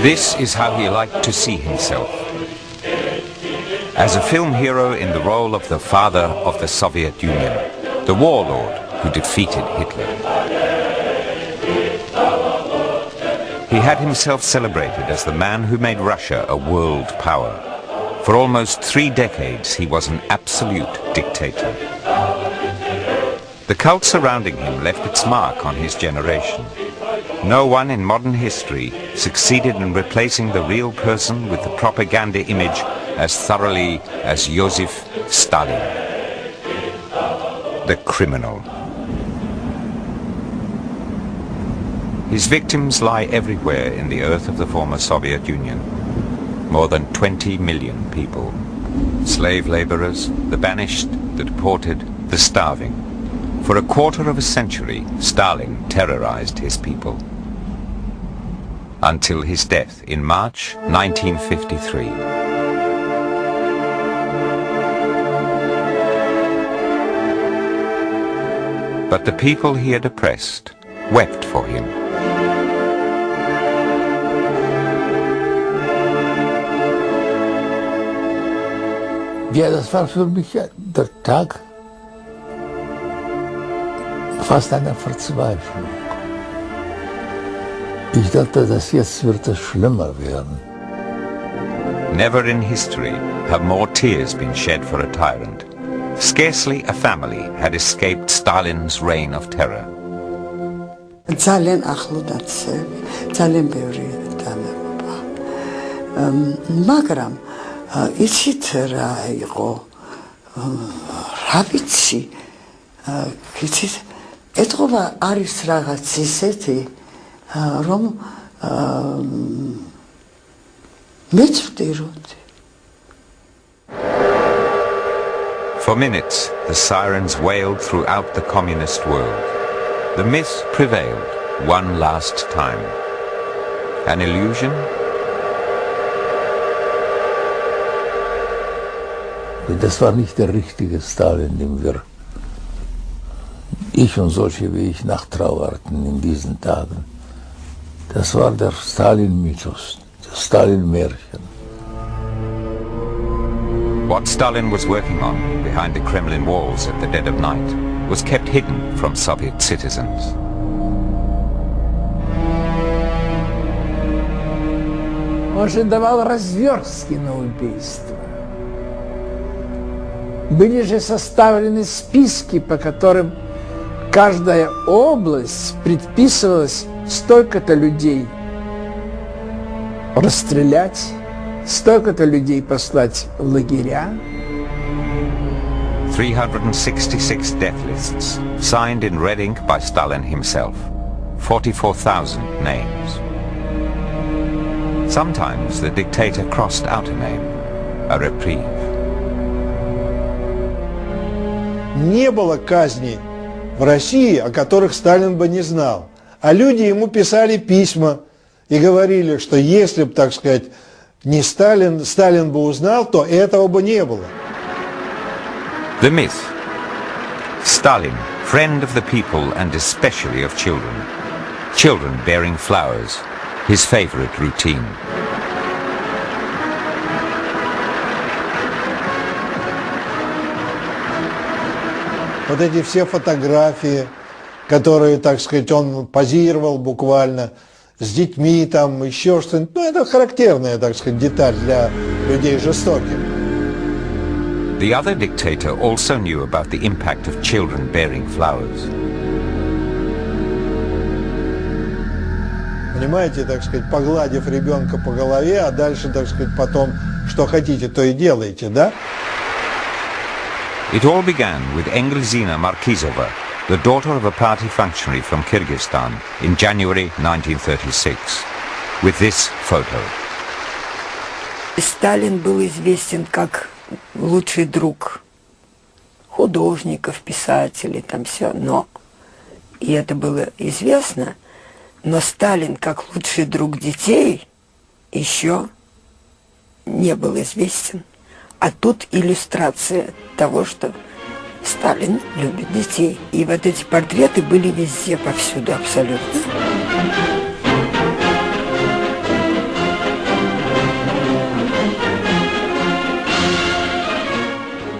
This is how he liked to see himself. As a film hero in the role of the father of the Soviet Union, the warlord who defeated Hitler. He had himself celebrated as the man who made Russia a world power. For almost 3 decades, he was an absolute dictator. The cult surrounding him left its mark on his generation. No one in modern history succeeded in replacing the real person with the propaganda image as thoroughly as Joseph Stalin, the criminal. His victims lie everywhere in the earth of the former Soviet Union. More than 20 million people. Slave laborers, the banished, the deported, the starving. For a quarter of a century, Stalin terrorized his people. Until his death in March 1953. But the people he had oppressed wept for him. Ja, das war für mich der Tag fast einer Verzweiflung. Ich dachte, dass jetzt wird es schlimmer werden. Never in history have more tears been shed for a tyrant. Scarcely a family had escaped Stalin's reign of terror. ძალიან ახლო დაცები, ძალიან ბევრი დამეყობა. მაგრამ იცით რა იყო? რა ვიცი? იცით, ეთყობა არის რაღაც ისეთი, რომ მეც ვტიროდი. For minutes, the sirens wailed throughout the communist world. The myth prevailed one last time. An illusion? Das war nicht der richtige Stalin, dem wir, ich und solche wie ich, nachtrauerten in diesen Tagen. Das war der Stalin-Mythos, das Stalin-Märchen. What Stalin was working on behind the Kremlin walls at the dead of night was kept hidden from Soviet citizens. Он же давал разверстки на убийство. Были же составлены списки, по которым каждая область предписывалась столько-то людей расстрелять, столько-то людей послать в лагеря. 366 death lists, signed in red ink by Stalin himself. 44,000 names. Sometimes the dictator crossed out a name, a reprieve. Не было казней в России, о которых Сталин бы не знал. А люди ему писали письма и говорили, что если бы, так сказать, не Сталин, Сталин бы узнал, то этого бы не было. The myth. Stalin, friend of the people and especially of children. Children bearing flowers, his favorite routine. Вот эти все фотографии, которые, так сказать, он позировал буквально с детьми, там еще что-нибудь. Ну, это характерная, так сказать, деталь для людей жестоких. The other dictator also knew about the impact of children bearing flowers. Понимаете, так сказать, погладив ребенка по голове, а дальше, так сказать, потом, что хотите, то и делаете, да? It all began with Engelzina Markizova, the daughter of a party functionary from Kyrgyzstan, in January 1936, with this photo. Сталин был известен как лучший друг художников, писателей, там все, но, и это было известно, но Сталин как лучший друг детей еще не был известен. А тут иллюстрация того, что Сталин любит детей. И вот эти портреты были везде, повсюду абсолютно.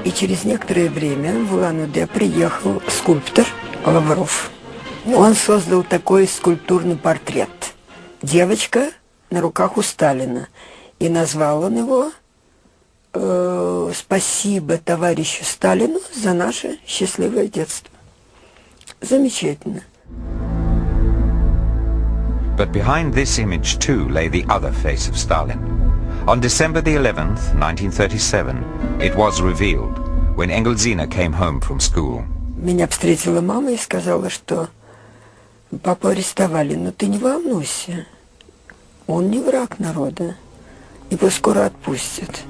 И через некоторое время в Улан-Удэ приехал скульптор Лавров. Он создал такой скульптурный портрет. Девочка на руках у Сталина. И назвал он его «Спасибо товарищу Сталину за наше счастливое детство». Замечательно. But behind this image too lay the other face of Stalin. On December the 11th, 1937, it was revealed when Engelsina came home from school. Меня встретила мама и сказала, что папу арестовали, но ты не волнуйся. Он не враг народа. Его скоро отпустят.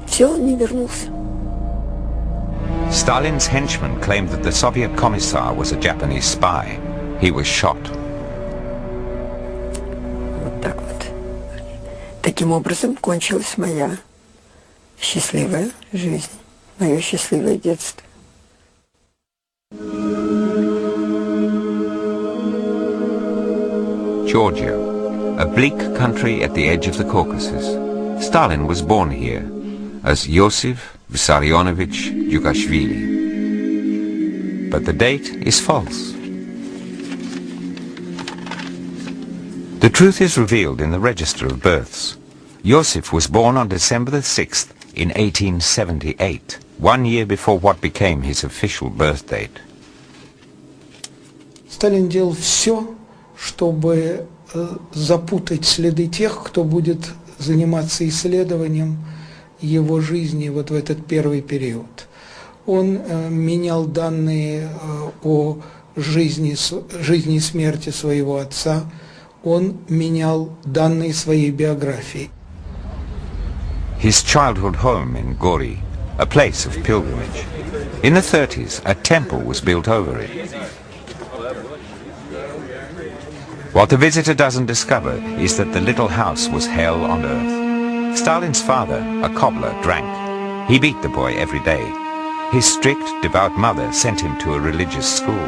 Все, он не вернулся. Stalin's henchmen claimed that the Soviet commissar was a Japanese spy. He was shot. Вот так вот. Таким образом кончилась моя счастливая жизнь, мое счастливое детство. Georgia, a bleak country at the edge of the Caucasus. Stalin was born here as Iosif Vissarionovich Djugashvili. But the date is false. The truth is revealed in the register of births. Iosif was born on December the 6th in 1878, 1 year before what became his official birth date. Сталин делал все, чтобы запутать следы тех, кто будет заниматься исследованием его жизни вот в этот первый период. Он менял данные о жизни и смерти своего отца, он менял данные своей биографии. His childhood home in Gori, a place of pilgrimage. In the 30s, a temple was built over it. What the visitor doesn't discover is that the little house was hell on earth. Stalin's father, a cobbler, drank. He beat the boy every day. His strict, devout mother sent him to a religious school.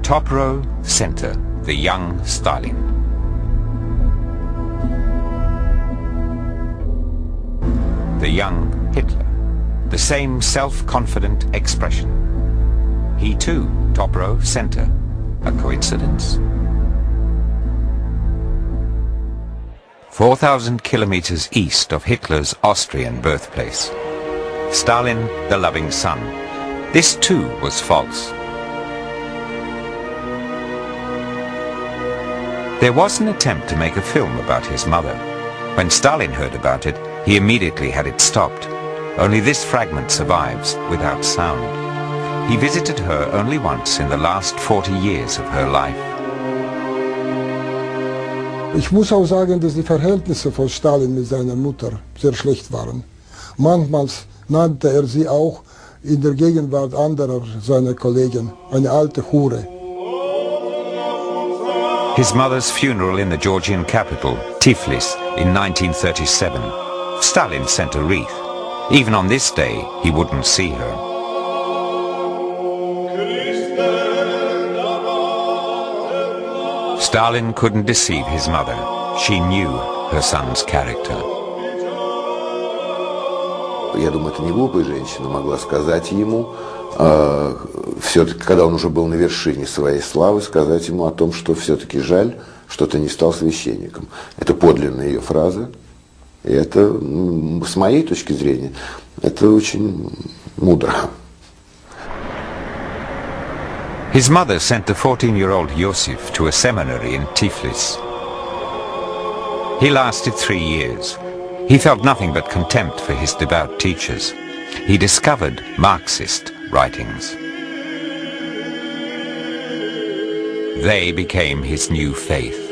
Top row, center, the young Stalin. The young Hitler, the same self-confident expression. He too, top row, center. A coincidence? 4,000 kilometers east of Hitler's Austrian birthplace. Stalin, the loving son. This too was false. There was an attempt to make a film about his mother. When Stalin heard about it, he immediately had it stopped. Only this fragment survives without sound. He visited her only once in the last 40 years of her life. Ich muss auch sagen, dass die Verhältnisse von Stalin mit seiner Mutter sehr schlecht waren. Manchmal nannte er sie auch in der Gegenwart anderer seiner Kollegen eine alte Hure. His mother's funeral in the Georgian capital, Tiflis, in 1937. Stalin sent a wreath. Even on this day, he wouldn't see her. Stalin couldn't deceive his mother. She knew her son's character. Я думаю, это не глупая женщина могла сказать ему, все-таки, когда он уже был на вершине своей славы, сказать ему о том, что все-таки жаль, что ты не стал священником. Это подлинная ее фраза. И это, с моей точки зрения, это очень мудро. His mother sent the 14-year-old Iosif to a seminary in Tiflis. He lasted 3 years. He felt nothing but contempt for his devout teachers. He discovered Marxist writings. They became his new faith.